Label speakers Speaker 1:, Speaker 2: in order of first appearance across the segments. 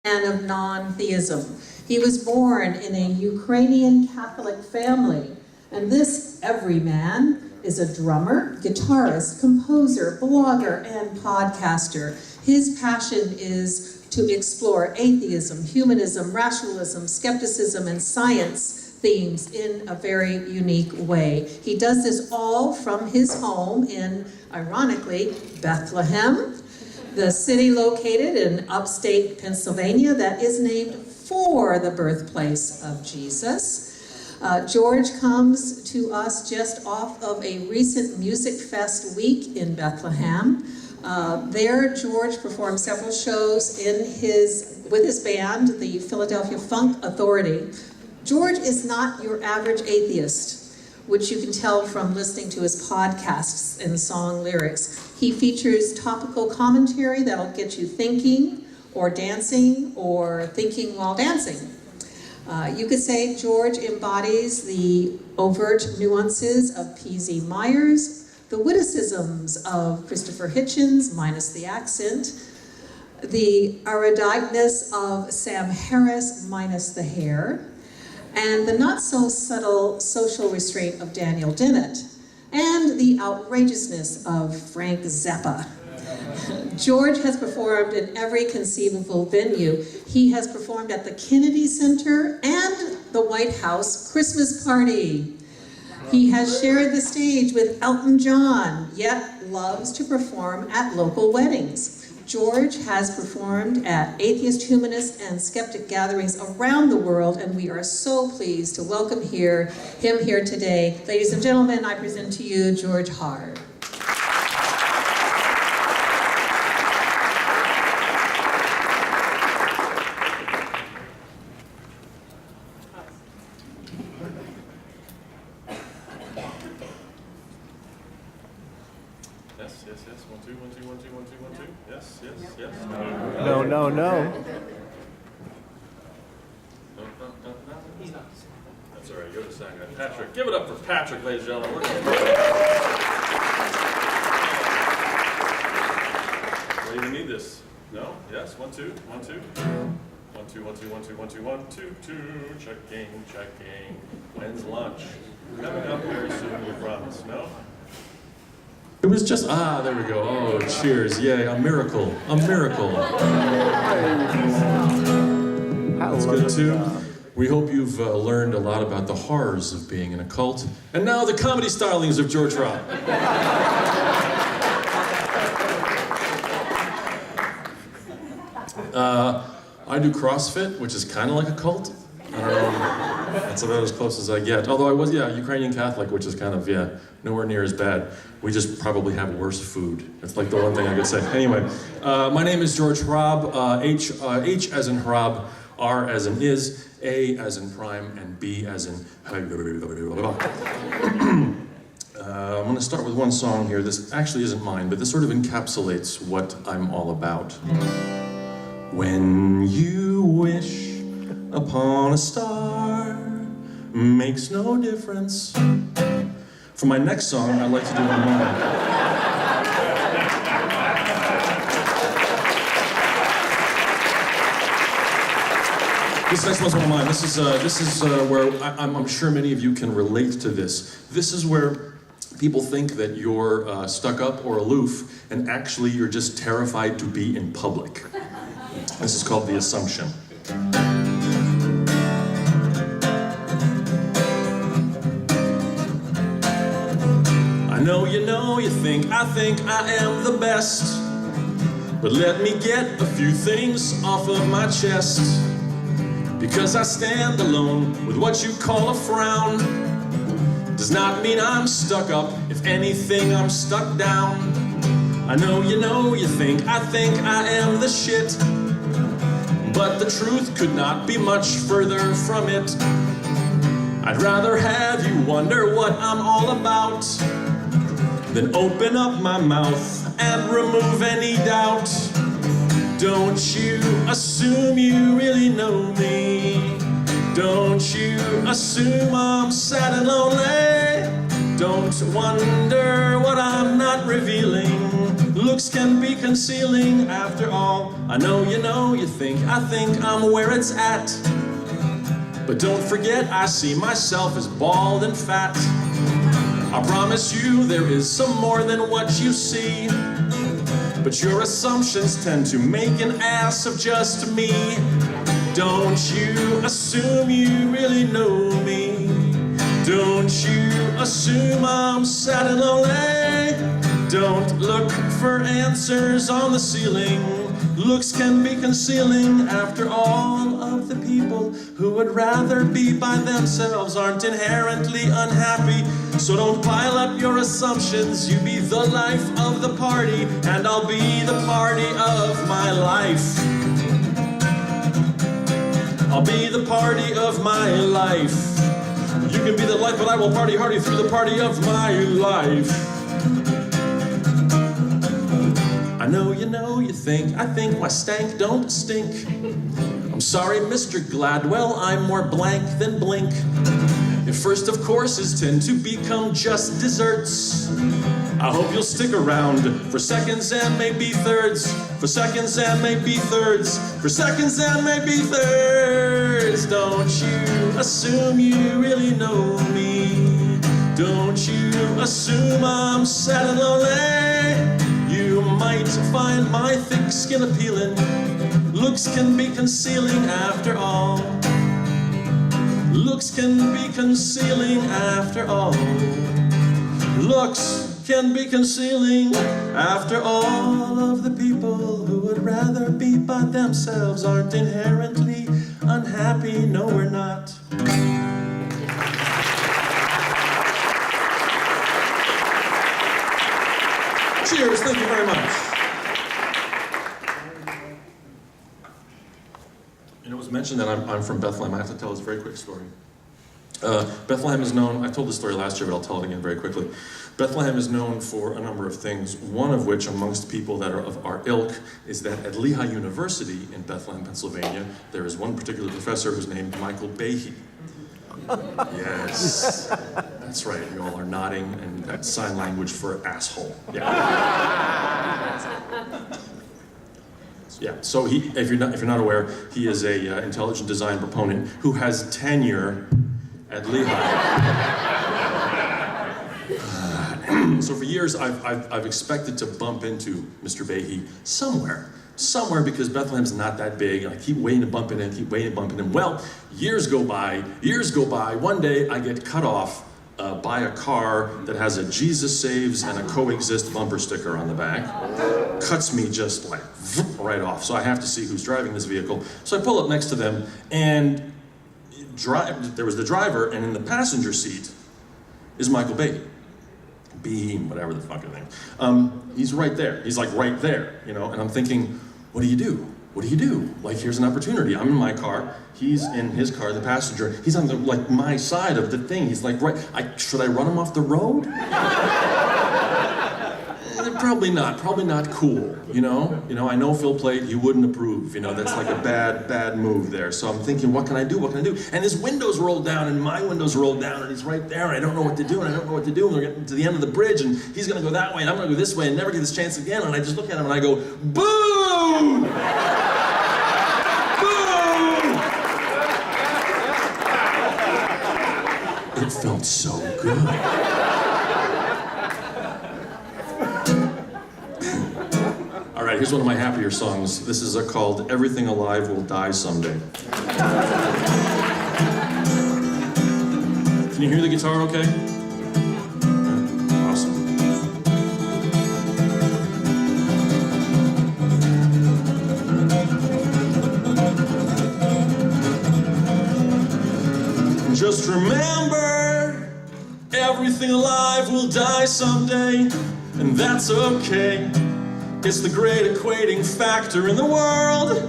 Speaker 1: man of non-theism. He was born in a Ukrainian Catholic family, and this everyman is a drummer, guitarist, composer, blogger, and podcaster. His passion is to explore atheism, humanism, rationalism, skepticism, and science themes in a very unique way. He does this all from his home in, ironically, Bethlehem, the city located in upstate Pennsylvania that is named for the birthplace of Jesus. George comes to us just off of a recent Music Fest week in Bethlehem. There, George performed several shows with his band, the Philadelphia Funk Authority. George is not your average atheist, which you can tell from listening to his podcasts and song lyrics. He features topical commentary that'll get you thinking or dancing or thinking while dancing. You could say George embodies the overt nuances of P.Z. Myers, the witticisms of Christopher Hitchens, minus the accent, the eruditeness of Sam Harris, minus the hair, and the not-so-subtle social restraint of Daniel Dennett, and the outrageousness of Frank Zappa. George has performed in every conceivable venue. He has performed at the Kennedy Center and the White House Christmas party. He has shared the stage with Elton John, yet loves to perform at local weddings. George has performed at atheist, humanist, and skeptic gatherings around the world, and we are so pleased to welcome him here today. Ladies and gentlemen, I present to you George Hrab.
Speaker 2: Yes. 1, 2, 1, 2, 1, 2, 1, 2, 1, 2. Yes.
Speaker 3: No.
Speaker 2: No. That's all right. Go to Sagan. Patrick, give it up for Patrick, ladies and gentlemen. Well, you need this. No? Yes. 1, 2, 1, 2. 1, 2, 1, 2, 1, 2, 1, 2, 1, 2, 2. Checking. When's lunch? Coming up very soon, we promise. No? It was just, there we go. Oh, cheers. Yay, a miracle. That's good too. We hope you've learned a lot about the horrors of being in a cult. And now the comedy stylings of George Hrab. I do CrossFit, which is kind of like a cult. I don't know. That's about as close as I get. Although I was, Ukrainian Catholic, which is kind of, nowhere near as bad. We just probably have worse food. That's like the one thing I could say. Anyway, my name is George Hrab. H as in Hrab, R as in is, A as in prime, and B as in... I'm going to start with one song here. This actually isn't mine, but this sort of encapsulates what I'm all about. When you wish upon a star, makes no difference. For my next song, I'd like to do one more. This next one's one of mine. This is where I'm sure many of you can relate to this. This is where people think that you're stuck up or aloof, and actually you're just terrified to be in public. This is called The Assumption. I know, you think I am the best, but let me get a few things off of my chest. Because I stand alone with what you call a frown does not mean I'm stuck up. If anything, I'm stuck down. I know, you think I am the shit, but the truth could not be much further from it. I'd rather have you wonder what I'm all about than open up my mouth and remove any doubt. Don't you assume you really know me. Don't you assume I'm sad and lonely. Don't wonder what I'm not revealing. Looks can be concealing after all. I know, you think, I think I'm where it's at. But don't forget, I see myself as bald and fat. I promise you there is some more than what you see. But your assumptions tend to make an ass of just me. Don't you assume you really know me. Don't you assume I'm sad and lonely. Don't look for answers on the ceiling. Looks can be concealing after all. Of the people who would rather be by themselves aren't inherently unhappy. So don't pile up your assumptions. You be the life of the party, and I'll be the party of my life. I'll be the party of my life. You can be the life, but I will party hardy through the party of my life. I know, you think, I think my stank don't stink. I'm sorry, Mr. Gladwell, I'm more blank than blink. Your first of courses tend to become just desserts. I hope you'll stick around for seconds and maybe thirds. For seconds and maybe thirds. For seconds and maybe thirds. Don't you assume you really know me. Don't you assume I'm sad and lonely. You might find my thick skin appealing. Looks can be concealing after all. Looks can be concealing after all. Looks can be concealing after all. Of the people who would rather be by themselves aren't inherently unhappy. No, we're not. Cheers, thank you very much. It was mentioned that I'm from Bethlehem. I have to tell this very quick story. Bethlehem is known, I told this story last year, but I'll tell it again very quickly. Bethlehem is known for a number of things, one of which amongst people that are of our ilk is that at Lehigh University in Bethlehem, Pennsylvania, there is one particular professor who's named Michael Behe. Yes, that's right, you all are nodding, and that's sign language for asshole. Yeah. Yeah, so if you're not aware, he is a intelligent design proponent who has tenure at Lehigh. So for years, I've expected to bump into Mr. Behe somewhere, because Bethlehem's not that big, and I keep waiting to bump into him. Well, years go by. One day, I get cut off by a car that has a Jesus Saves and a Coexist bumper sticker on the back. Cuts me just like right off. So I have to see who's driving this vehicle. So I pull up next to them, and there was the driver, and in the passenger seat is Michael Behe. Beam, whatever the fuck his name. He's right there. He's like right there, and I'm thinking, what do you do? What do you do? Like, here's an opportunity. I'm in my car. He's in his car, the passenger. He's on my side of the thing. He's like, right. Should I run him off the road? Probably not cool, I know Phil played, he wouldn't approve, that's like a bad move there. So I'm thinking, what can I do? And his window's rolled down, and my window's rolled down, and he's right there, and I don't know what to do, and we're getting to the end of the bridge, and he's gonna go that way, and I'm gonna go this way, and never get this chance again, and I just look at him, and I go, boom! Boom! It felt so good. All right, here's one of my happier songs. This is called Everything Alive Will Die Someday. Can you hear the guitar okay? Awesome. Just remember, everything alive will die someday, and that's okay. It's the great equating factor in the world.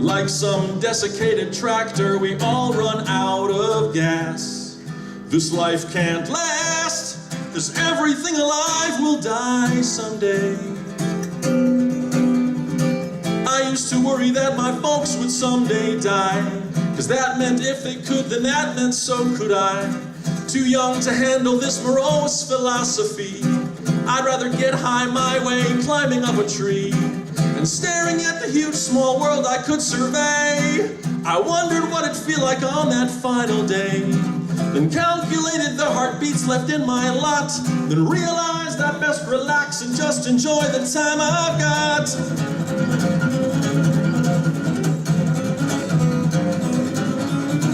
Speaker 2: Like some desiccated tractor, we all run out of gas. This life can't last, 'cause everything alive will die someday. I used to worry that my folks would someday die, 'cause that meant if they could, then that meant so could I. Too young to handle this morose philosophy. I'd rather get high my way, climbing up a tree, and staring at the huge small world I could survey. I wondered what it'd feel like on that final day, then calculated the heartbeats left in my lot, then realized I'd best relax and just enjoy the time I've got.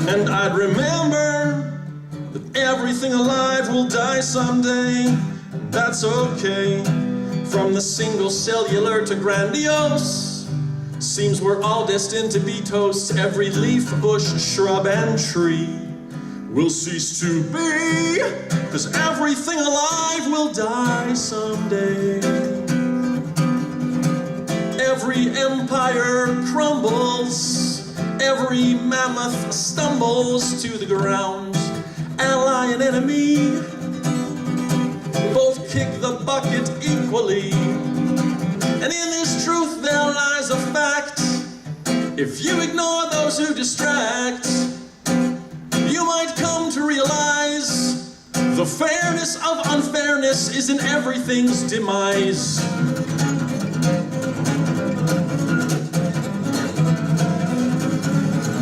Speaker 2: And I'd remember that everything alive will die someday. That's okay. From the single cellular to grandiose, seems we're all destined to be toast. Every leaf, bush, shrub, and tree will cease to be, 'cause everything alive will die someday. Every empire crumbles, every mammoth stumbles to the ground. Ally and enemy both kick the bucket equally. And in this truth there lies a fact. If you ignore those who distract, you might come to realize the fairness of unfairness is in everything's demise.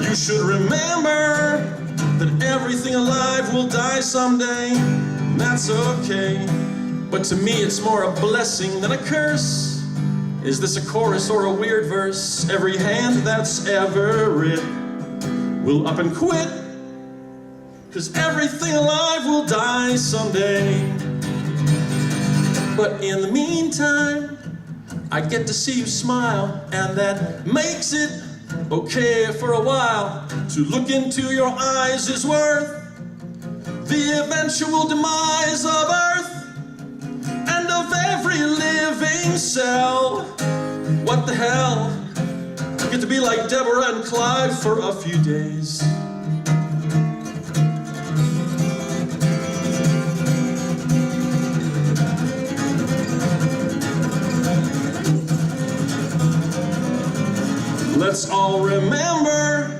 Speaker 2: You should remember that everything alive will die someday, and that's okay. But to me it's more a blessing than a curse. Is this a chorus or a weird verse? Every hand that's ever written will up and quit, 'cause everything alive will die someday. But in the meantime, I get to see you smile, and that makes it okay for a while. To look into your eyes is worth the eventual demise of Earth and of every living cell. What the hell? I get to be like Deborah and Clive for a few days. Let's all remember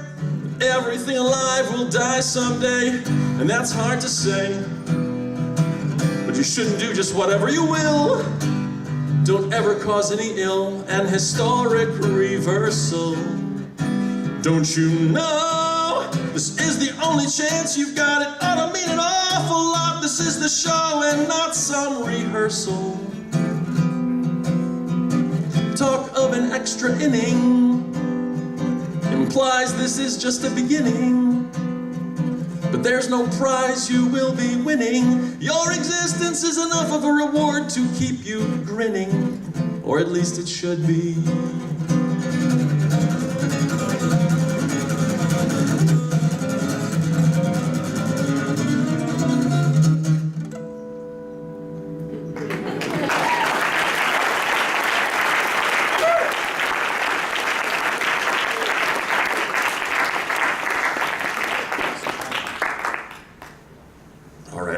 Speaker 2: that everything alive will die someday, and that's hard to say. But you shouldn't do just whatever you will. Don't ever cause any ill and historic reversal. Don't you know this is the only chance you've got? It ought to mean an awful lot. This is the show and not some rehearsal. Talk of an extra inning implies this is just a beginning. But there's no prize you will be winning. Your existence is enough of a reward to keep you grinning, or at least it should be.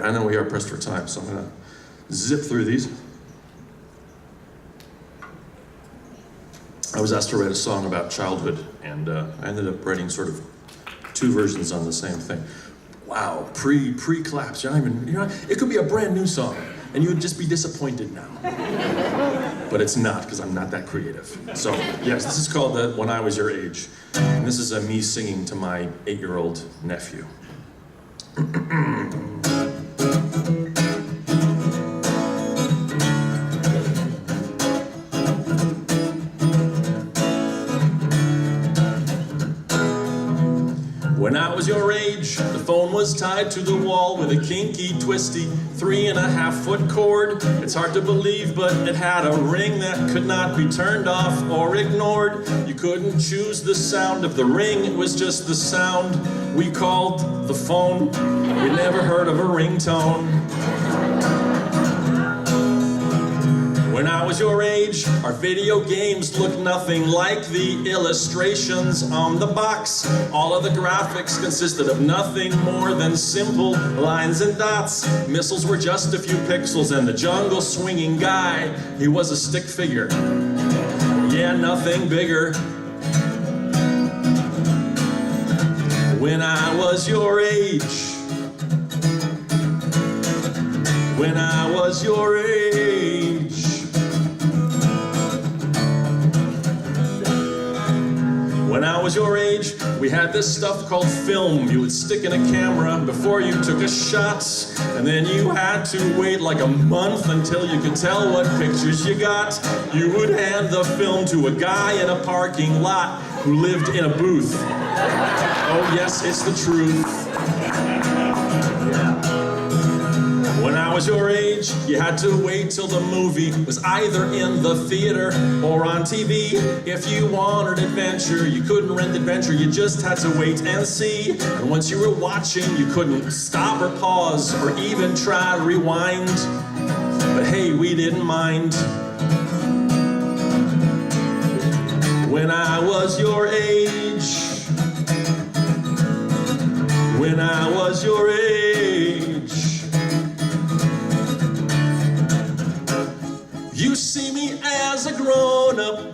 Speaker 2: I know we are pressed for time, so I'm going to zip through these. I was asked to write a song about childhood, and I ended up writing sort of two versions on the same thing. Wow, pre-claps. It could be a brand new song, and you would just be disappointed now. But it's not, because I'm not that creative. So, yes, this is called When I Was Your Age. And this is me singing to my 8-year-old nephew. When I was your age, the phone was tied to the wall with a kinky, twisty 3.5-foot cord. It's hard to believe, but it had a ring that could not be turned off or ignored. You couldn't choose the sound of the ring, it was just the sound we called the phone. We never heard of a ringtone. When I was your age, our video games looked nothing like the illustrations on the box. All of the graphics consisted of nothing more than simple lines and dots. Missiles were just a few pixels, and the jungle swinging guy, he was a stick figure. Yeah, nothing bigger. When I was your age, when I was your age. When I was your age, we had this stuff called film. You would stick in a camera before you took a shot, and then you had to wait like a month until you could tell what pictures you got. You would hand the film to a guy in a parking lot who lived in a booth. Oh yes, it's the truth. When I was your age, you had to wait till the movie was either in the theater or on TV. If you wanted adventure, you couldn't rent adventure, you just had to wait and see. And once you were watching, you couldn't stop or pause or even try to rewind. But hey, we didn't mind. When I was your age, when I was your age, you see me as a grown-up,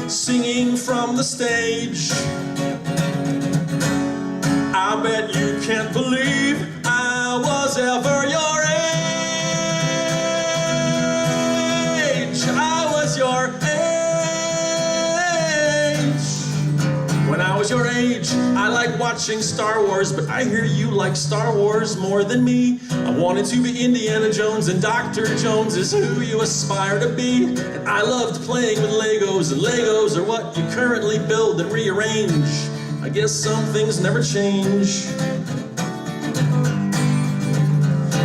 Speaker 2: singing from the stage. I bet you can't believe I was ever your age. I was your age. When I was your age, I liked watching Star Wars, but I hear you like Star Wars more than me. I wanted to be Indiana Jones, and Dr. Jones is who you aspire to be. And I loved playing with Legos, and Legos are what you currently build and rearrange. I guess some things never change.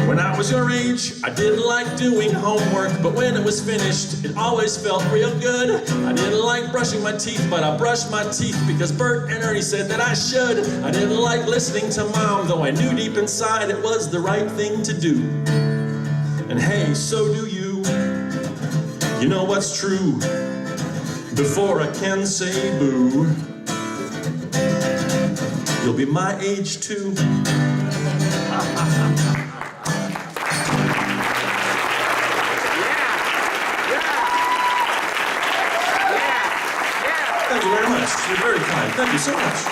Speaker 2: When I was your age, I didn't like doing homework, but when it was finished, it always felt real good. I didn't like brushing my teeth, but I brushed my teeth because Bert and Ernie said that I should. I didn't like listening to Mom, though I knew deep inside it was the right thing to do. And hey, so do you. You know what's true before I can say boo. You'll be my age too. Thank you very much. You're very kind. Thank you so much.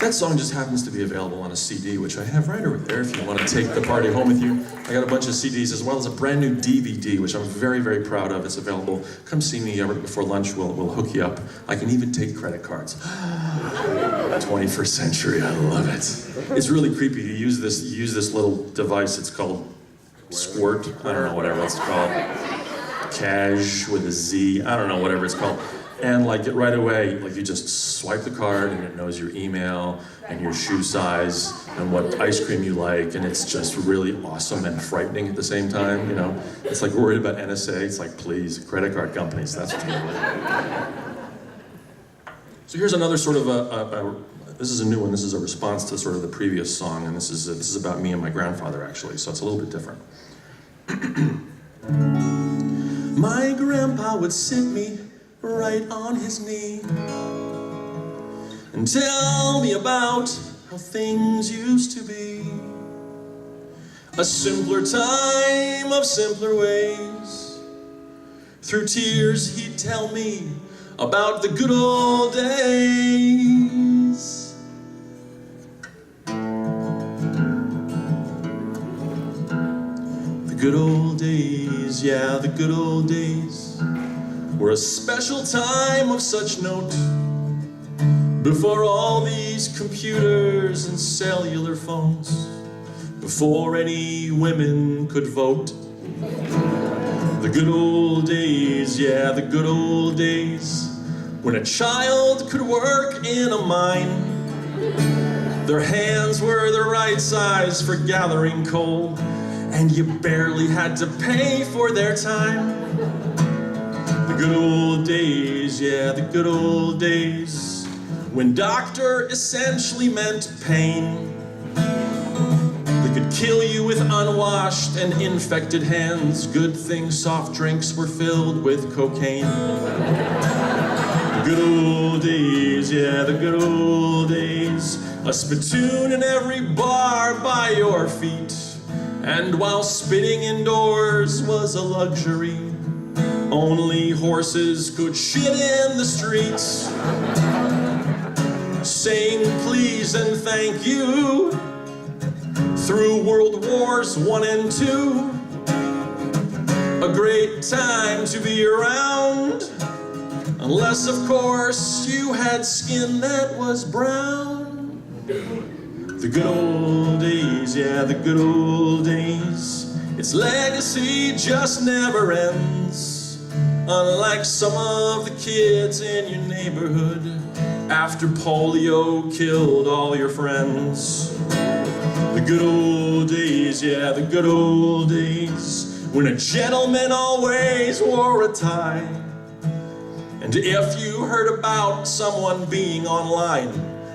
Speaker 2: That song just happens to be available on a CD, which I have right over there if you want to take the party home with you. I got a bunch of CDs as well as a brand new DVD, which I'm very, very proud of. It's available. Come see me right before lunch. We'll hook you up. I can even take credit cards. 21st century, I love it. It's really creepy. You use this little device. It's called Squirt. I don't know, whatever it's called. Cash with a Z. I don't know, whatever it's called. And like it right away, like you just swipe the card and it knows your email and your shoe size and what ice cream you like, and it's just really awesome and frightening at the same time, you know? It's like worried about NSA. It's like, please, credit card companies, that's what you want. So here's another sort of this is a new one. This is a response to sort of the previous song, and this is about me and my grandfather actually, so it's a little bit different. My grandpa would sit me right on his knee and tell me about how things used to be. A simpler time of simpler ways. Through tears he'd tell me about the good old days. The good old days, yeah, the good old days were a special time of such note. Before all these computers and cellular phones, before any women could vote. The good old days, yeah, the good old days, when a child could work in a mine. Their hands were the right size for gathering coal, and you barely had to pay for their time. The good old days, yeah, the good old days, when doctor essentially meant pain. They could kill you with unwashed and infected hands. Good thing soft drinks were filled with cocaine. The good old days, yeah, the good old days, a spittoon in every bar by your feet. And while spitting indoors was a luxury, only horses could shit in the streets. saying please and thank you through World Wars I and II. A great time to be around, unless of course you had skin that was brown. The good old days, yeah, the good old days. Its legacy just never ends, unlike some of the kids in your neighborhood after polio killed all your friends. The good old days, yeah, the good old days, when a gentleman always wore a tie. And if you heard about someone being online,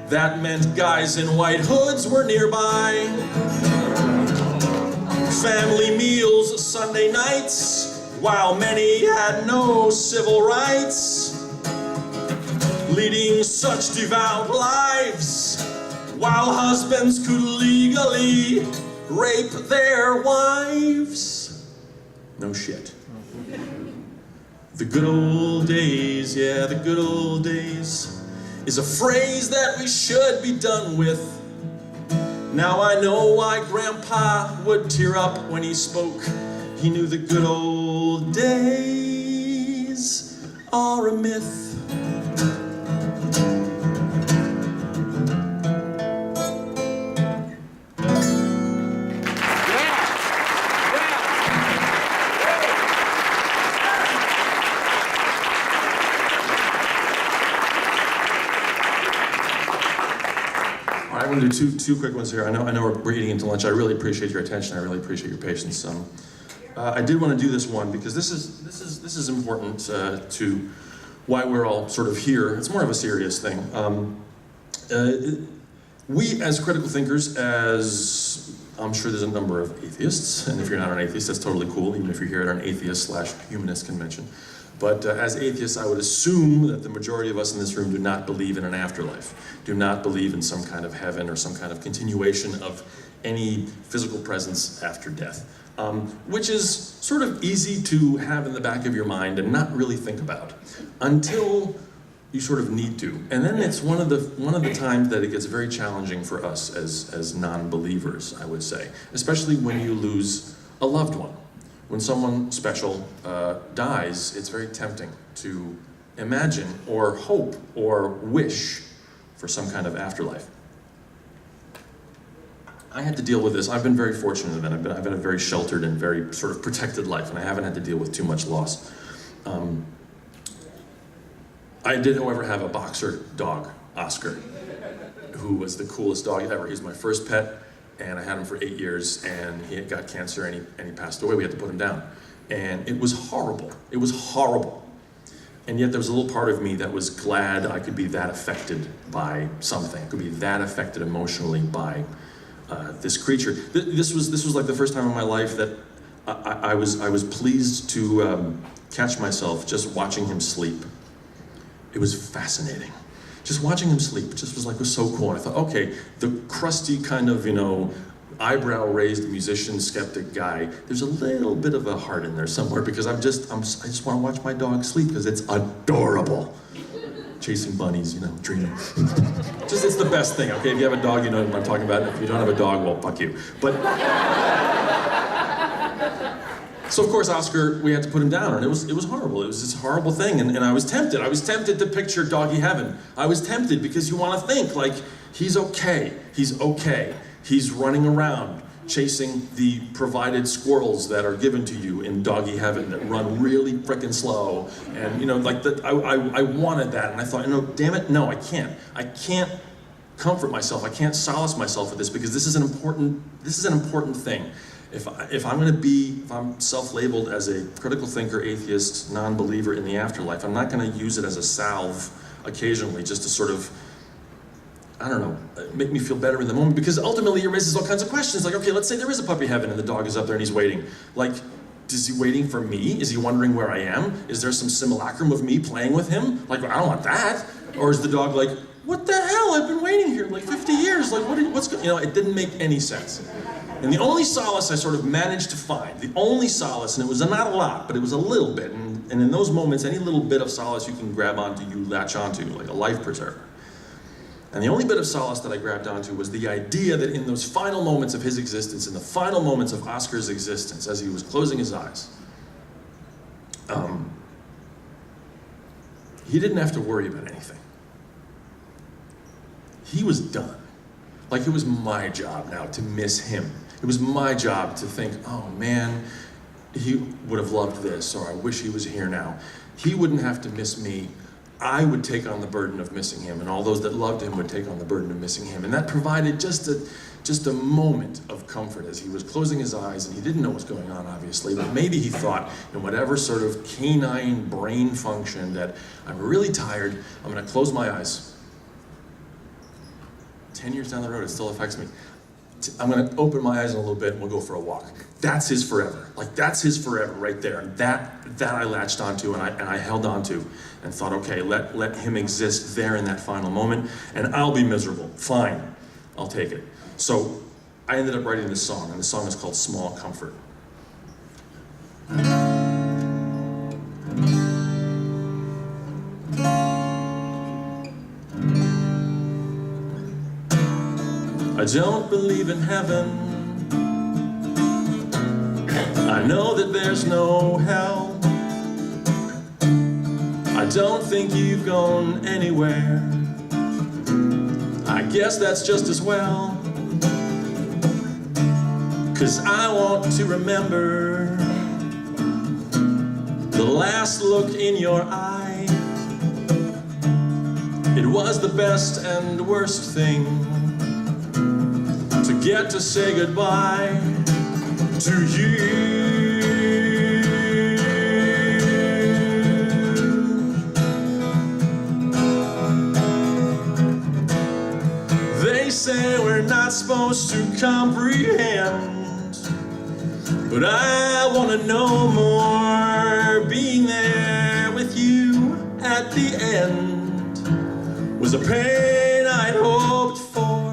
Speaker 2: that meant guys in white hoods were nearby. Family meals Sunday nights, while many had no civil rights. Leading such devout lives, while husbands could legally rape their wives. No shit. The good old days, yeah, the good old days, is a phrase that we should be done with. Now I know why Grandpa would tear up when he spoke. He knew the good old days are a myth. I'm going to do two quick ones here. I know we're eating into lunch. I really appreciate your attention. I really appreciate your patience. I did want to do this one because this is important to why we're all sort of here. It's more of a serious thing. We as critical thinkers, as I'm sure there's a number of atheists, and if you're not an atheist, that's totally cool, even if you're here at an atheist/humanist convention. But as atheists, I would assume that the majority of us in this room do not believe in an afterlife, do not believe in some kind of heaven or some kind of continuation of any physical presence after death, which is sort of easy to have in the back of your mind and not really think about until you sort of need to. And then it's one of the times that it gets very challenging for us as non-believers, I would say, especially when you lose a loved one. When someone special dies, it's very tempting to imagine or hope or wish for some kind of afterlife. I had to deal with this. I've been very fortunate that I've been a very sheltered and very sort of protected life, and I haven't had to deal with too much loss. I did, however, have a boxer dog, Oscar, who was the coolest dog ever. He was my first pet. And I had him for 8 years, and he had got cancer, and he passed away. We had to put him down. And it was horrible. It was horrible. And yet there was a little part of me that was glad I could be that affected by something. I could be that affected emotionally by this creature. This was like the first time in my life that I was pleased to catch myself just watching him sleep. It was fascinating. Just watching him sleep was so cool. And I thought, okay, the crusty kind of, eyebrow-raised musician, skeptic guy, there's a little bit of a heart in there somewhere because I just want to watch my dog sleep because it's adorable. Chasing bunnies, dreaming. It's the best thing, okay? If you have a dog, you know what I'm talking about. If you don't have a dog, well, fuck you. But so of course, Oscar, we had to put him down, and it was horrible. It was this horrible thing, and I was tempted. I was tempted to picture doggy heaven. I was tempted because you want to think, like, he's okay. He's okay. He's running around chasing the provided squirrels that are given to you in doggy heaven that run really frickin' slow. And, I wanted that, and I thought, damn it, no, I can't. I can't comfort myself. I can't solace myself with this because this is an important thing. If I'm self-labeled as a critical thinker, atheist, non-believer in the afterlife, I'm not going to use it as a salve occasionally just to sort of, make me feel better in the moment, because ultimately it raises all kinds of questions. Like, okay, let's say there is a puppy heaven and the dog is up there and he's waiting. Like, is he waiting for me? Is he wondering where I am? Is there some simulacrum of me playing with him? Like, I don't want that. Or is the dog like, what the hell? I've been waiting here like 50 years. Like, what's going on? It didn't make any sense. And the only solace I sort of managed to find, and it was not a lot, but it was a little bit, and in those moments, any little bit of solace you can grab onto, you latch onto, like a life preserver, And the only bit of solace that I grabbed onto was the idea that in those final moments of his existence, in the final moments of Oscar's existence, as he was closing his eyes, he didn't have to worry about anything. He was done. Like, it was my job now to miss him. It was my job to think, oh man, he would have loved this, or I wish he was here now. He wouldn't have to miss me. I would take on the burden of missing him, and all those that loved him would take on the burden of missing him. And that provided just a moment of comfort as he was closing his eyes, and he didn't know what was going on, obviously, but maybe he thought in whatever sort of canine brain function that I'm really tired, I'm gonna close my eyes. 10 years down the road, it still affects me. I'm gonna open my eyes in a little bit and we'll go for a walk. That's his forever. Like, that's his forever right there. And that I latched onto and I held onto and thought, okay, let him exist there in that final moment, and I'll be miserable. Fine, I'll take it. So I ended up writing this song, and the song is called Small Comfort. I don't believe in heaven. I know that there's no hell. I don't think you've gone anywhere. I guess that's just as well. 'Cause I want to remember the last look in your eye. It was the best and worst thing to get to say goodbye to you. They say we're not supposed to comprehend, but I want to know more. Being there with you at the end was a pain I'd hoped for.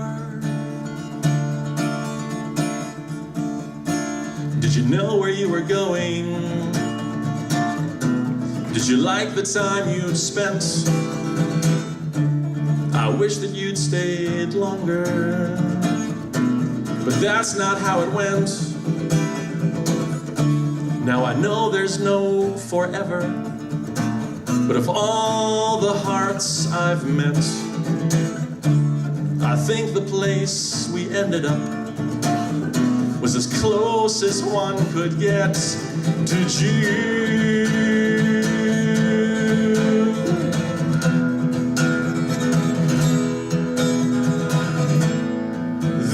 Speaker 2: Did you know where you were going? Did you like the time you'd spent? I wish that you'd stayed longer, but that's not how it went. Now I know there's no forever, but of all the hearts I've met, I think the place we ended up was as close as one could get to June.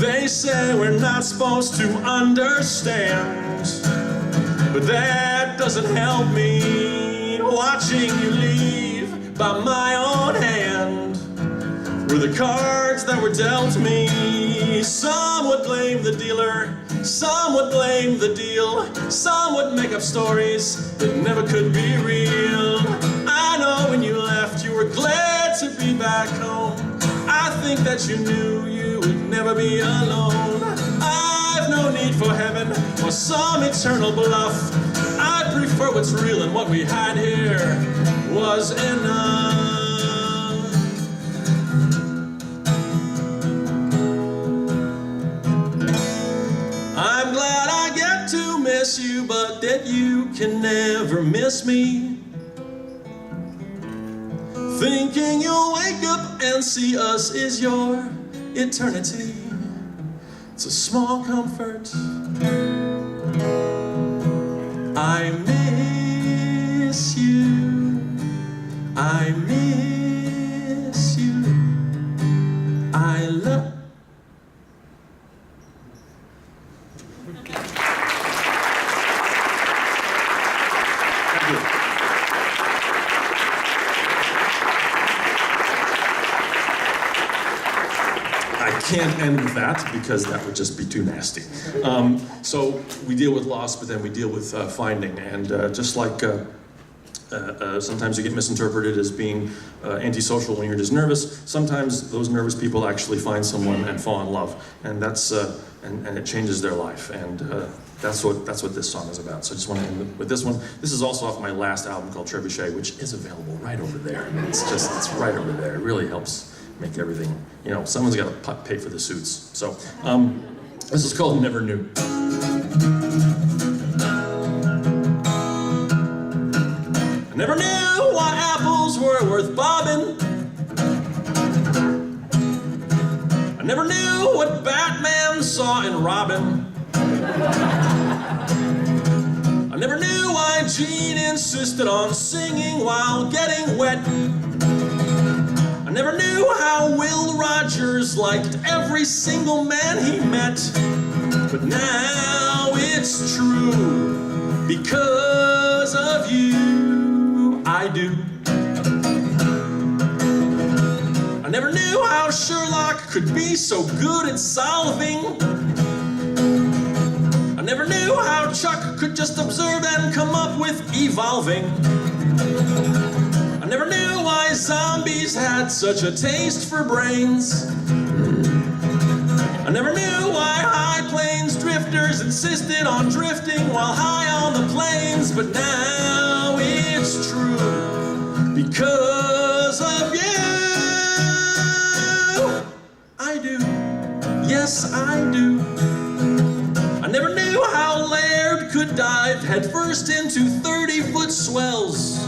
Speaker 2: They say we're not supposed to understand, but that doesn't help me. Watching you leave by my own hand were the cards that were dealt me. Some would blame the dealer, some would blame the deal, some would make up stories that never could be real. I know when you left you were glad to be back home. I think that you knew you would never be alone. I've no need for heaven or some eternal bluff. I prefer what's real, and what we had here was enough. I'm glad I get to miss you, but that you can never miss me. Thinking you'll wake up and see us is your eternity. It's a small comfort. I miss you. I miss you. I love. Thank you. I can't end with that because that would just be too nasty. So we deal with loss, but then we deal with finding. And just like sometimes you get misinterpreted as being antisocial when you're just nervous, sometimes those nervous people actually find someone and fall in love. And that's and it changes their life. And that's what this song is about. So I just want to end with this one. This is also off my last album called Trebuchet, which is available right over there. I mean, it's right over there. It really helps make everything, someone's got to pay for the suits. So this is called Never Knew. I never knew why apples were worth bobbing. I never knew what Batman saw in Robin. I never knew why Gene insisted on singing while getting wet. I never knew how Will Rogers liked every single man he met. But now it's true, because of you, I do. I never knew how Sherlock could be so good at solving. I never knew how Chuck could just observe and come up with evolving. I never knew why zombies had such a taste for brains. I never knew why high plains drifters insisted on drifting while high on the plains. But now it's true, because of you, I do. Yes, I do. I never knew how Laird could dive headfirst into 30-foot swells.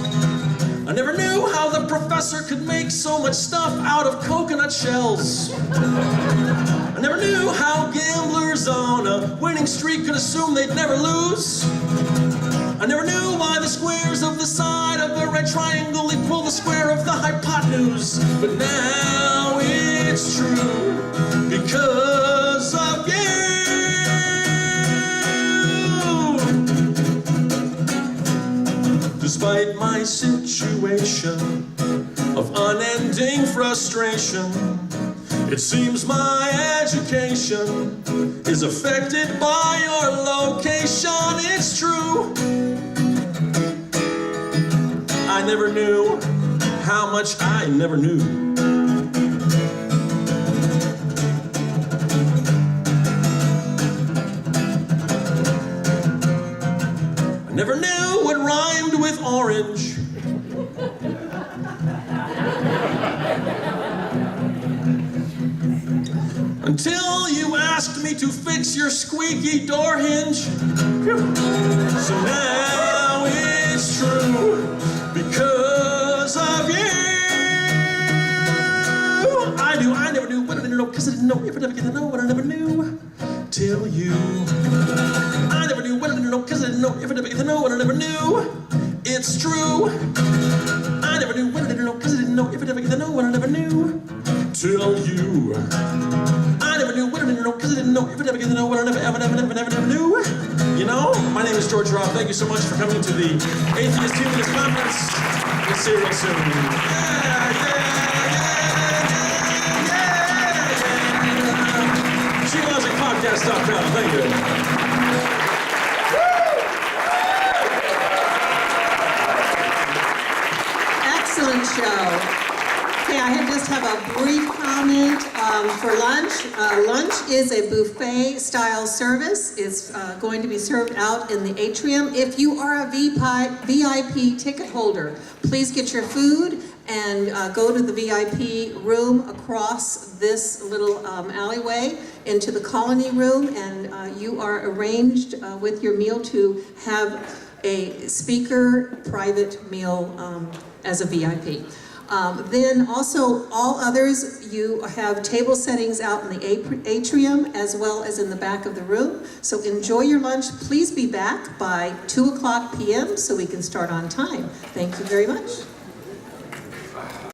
Speaker 2: I never knew how the professor could make so much stuff out of coconut shells. I never knew how gamblers on a winning streak could assume they'd never lose. I never knew why the squares of the side of the red triangle equal the square of the hypotenuse. But now it's true, because of you. Despite my situation of unending frustration, it seems my education is affected by your location. It's true, I never knew how much I never knew. I never knew what rhymed with orange. Until you asked me to fix your squeaky door hinge. So now it's true, because of you. I never knew what I didn't know, because I didn't know if I'd ever get to know what I never knew till you. I never knew what I didn't know, because I didn't know if I'd ever get to know what I never knew. It's true. I never knew what I didn't know, because I didn't know if I'd ever get to know what I never knew till you. I never knew what I didn't know, because I didn't know if I'd ever get to know what I never knew. My name is George Hrab. Thank you so much for coming to the Atheist Humanist Conference. We'll see you real soon. Geologic Podcast.com. Thank you.
Speaker 1: Excellent show. Okay, I just have a brief comment for lunch. Lunch is a buffet-style service. It's going to be served out in the atrium. If you are a VIP ticket holder, please get your food and go to the VIP room across this little alleyway into the colony room, and you are arranged with your meal to have a speaker private meal as a VIP. Then also all others, you have table settings out in the atrium as well as in the back of the room. So enjoy your lunch. Please be back by 2:00 p.m. so we can start on time. Thank you very much.